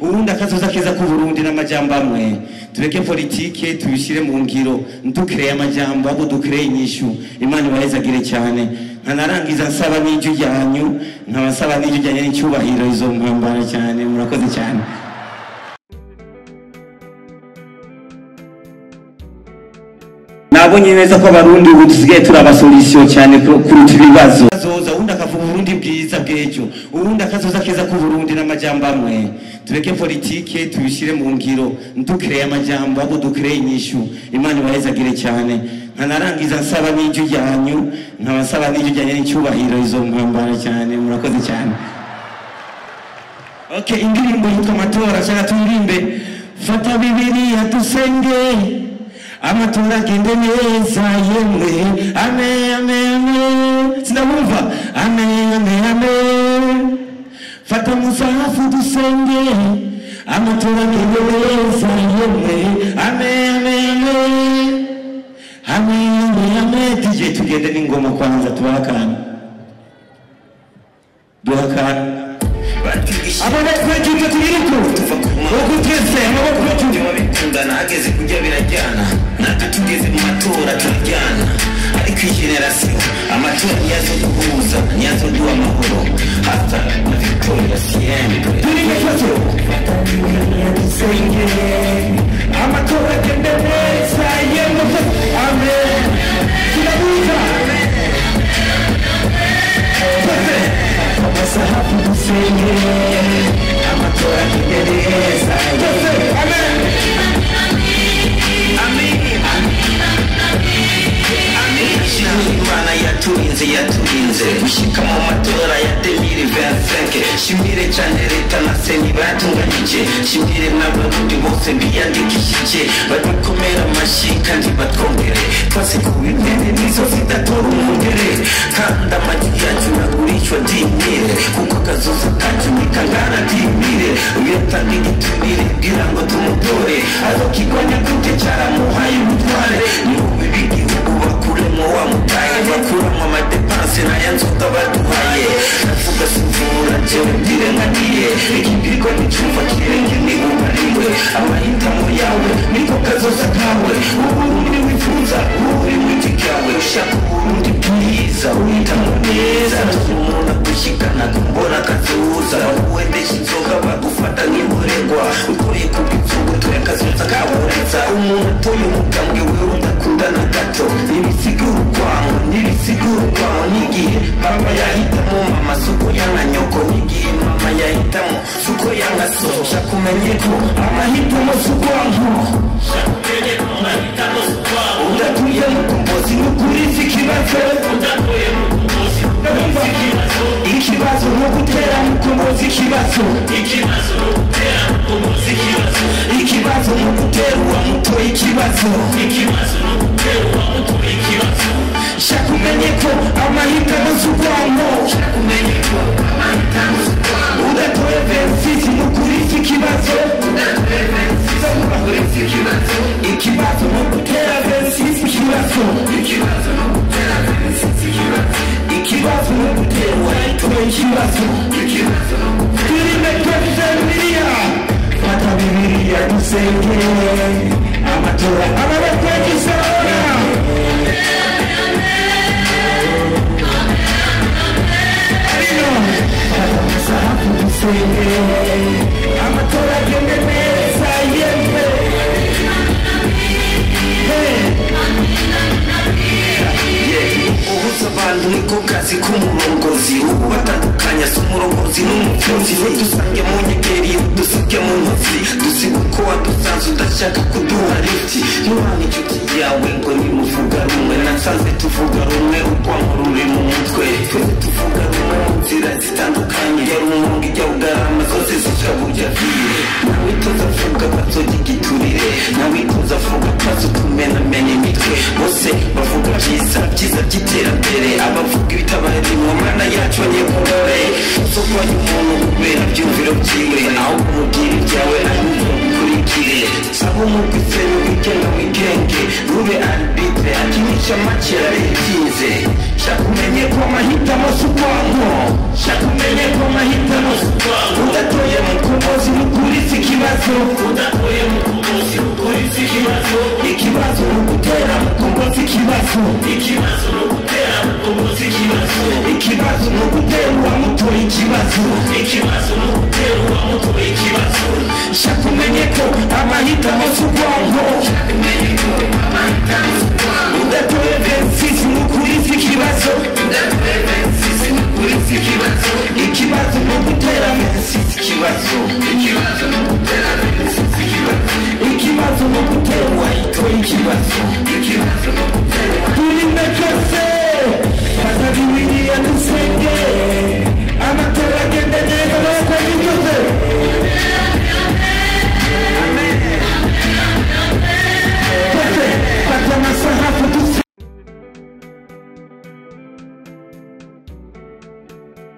ubundi akazoza keza ku Burundi n'amajambo amwe tureke politike tubishire mu ngiro ntukireye amajambo abo dukreye inyishu Imana ibahezagire cyane nkanarangiza nsaba n'ijyu ryanyu nkabasaba n'ijyu ryanyu n'icyubahiro izo mpambara cyane murakoze cyane nabonye neza ko abarundi ubu dusigaye turaba solution cyane kuruta ibibazo azoza ubundi akavuga Burundi bwiza bw'ejo ubundi akazoza keza ku Burundi n'amajambo amwe tureke politike tubishire mu ngiro ntukireye amajambo abo dukreye inyishu Imana ibahezagire cyane nkanarangiza nsaba n'ijyu ryanyu nkabasaba n'ijyu ryanyu n'icyubahiro izo mpambara cyane murakoze cyane okay indirimbo yitwa amatora cyangwa turirimbe fata Bibiliya dusenge amatora agende neza yemwe amen amen amen sinabumva amen amen amen fata musahafu dusenge amatora agende neza yemwe amen amen amen amen amen tuje tugende n'ingoma kwanza tubakana duhakana abana kwejuka tugiriko okutese amaboko kwejuka babikundana ageze kujya birajyana natwe tugeze mu matora turajyana ariko generation amatora niyazo duhuza niyazo duha amahoro hasta na victoria siempre turi mefoto amatora agende neza yemwe amen tunabuza masahafu dusenge amatora agende neza amen Imana yaturinze gushika mu matora ya 2025 shimire cyane leta na seni batunganyije shimire n'abarundi bose biyandikishije badukomera amashi kandi batwongere twase kubimene nizo zidatora umwongere kandi amagi yacu nagurishwa dimire kuko kazoza kacu nikangana dimire uyatanga igiturire bwira ngo tumutore azokigwanya gute cyaramuhaye umutware ni ubibi igihugu bakuremo wa mutaye bakuramo amadepanse n'ayanzoga baduhaye navuga sivura jewe ndirenganiye ikibiriko n'icumva kirenge nibubariwe amahitamo yawe niko kazoza kawe uburundi wifuza uri mwiti kawe ushaka uburundi bwiza uhitamo neza umuntu agushikana kumbona kazoza uwendesha inzoga bagufata nk'imborerwa utoye kubw'izuba utoye akazoza kaburetsa umuntu atoye umugambwe wewe udakundana gato ibisigura urwango n'ibisigura urwango n'igihe baba yahitamo mama suko yanga nyoko n'igihe mama yahitamo suko yanga so shakumenye ko amahitamo sukwanko shakumenye ko amahitamo sukwanko udatuye mukombozi n'ukuri ikibazo udatuye mukombozi ikibazo no gutera mukombozi ikibazo no gutera mukombozi ikibazo no gutera uwa mutoye ikibazo no gutera uwa mutoye ikibazo shakumenye ko amahitamo sukwanko shakumenye ko amahitamo sukwanko udatoye versiti n'ukuri ikibazo udatoye versiti n'ukuri ikibazo no gutera versiti ikibazo no gutera versiti ikibazo no gutera uwayitoye ikibazo no gutera Bibiliya fata Bibiliya dusenge amatora amaboko y'isora masahafu dusenge amatora agende neza yemwe ubuza abantu niko kazi k'umurongozi ubu batandukanya si umurongozi n'umupfubyi ntidusange mu nyegeri dusige mu ntozi dusiga uko wadusanze udashaka kuduha lifti ntuhane inshuti yawe ngo nimuvuga rumwe nasanze tuvuga rumwe urwango ruri mu mutwe twese tuvuga rumwe mu nzira zitandukanye yari umuntu ijya ugarama zose zica burya vire nawitoza avuga bazoga igiturire nawitoza avuga twazo tumenamenya imitwe bose bavuga byiza by'iterambere abavuga ibitabaye mu mana yacu abanyekurore usokoye umuntu kubera byumviro byiwe aho kumubwira ibyawe ayumva bikurikire saba umugwize n'uwigenga wigenge rube arbitre akinisha make yaretinze shakumenye ko amahitamo sukwanko shakumenye ko amahitamo sukwanko udatoye mukombozi n'ukuri ikibazo no gutera ikibazo no gutera ikibazo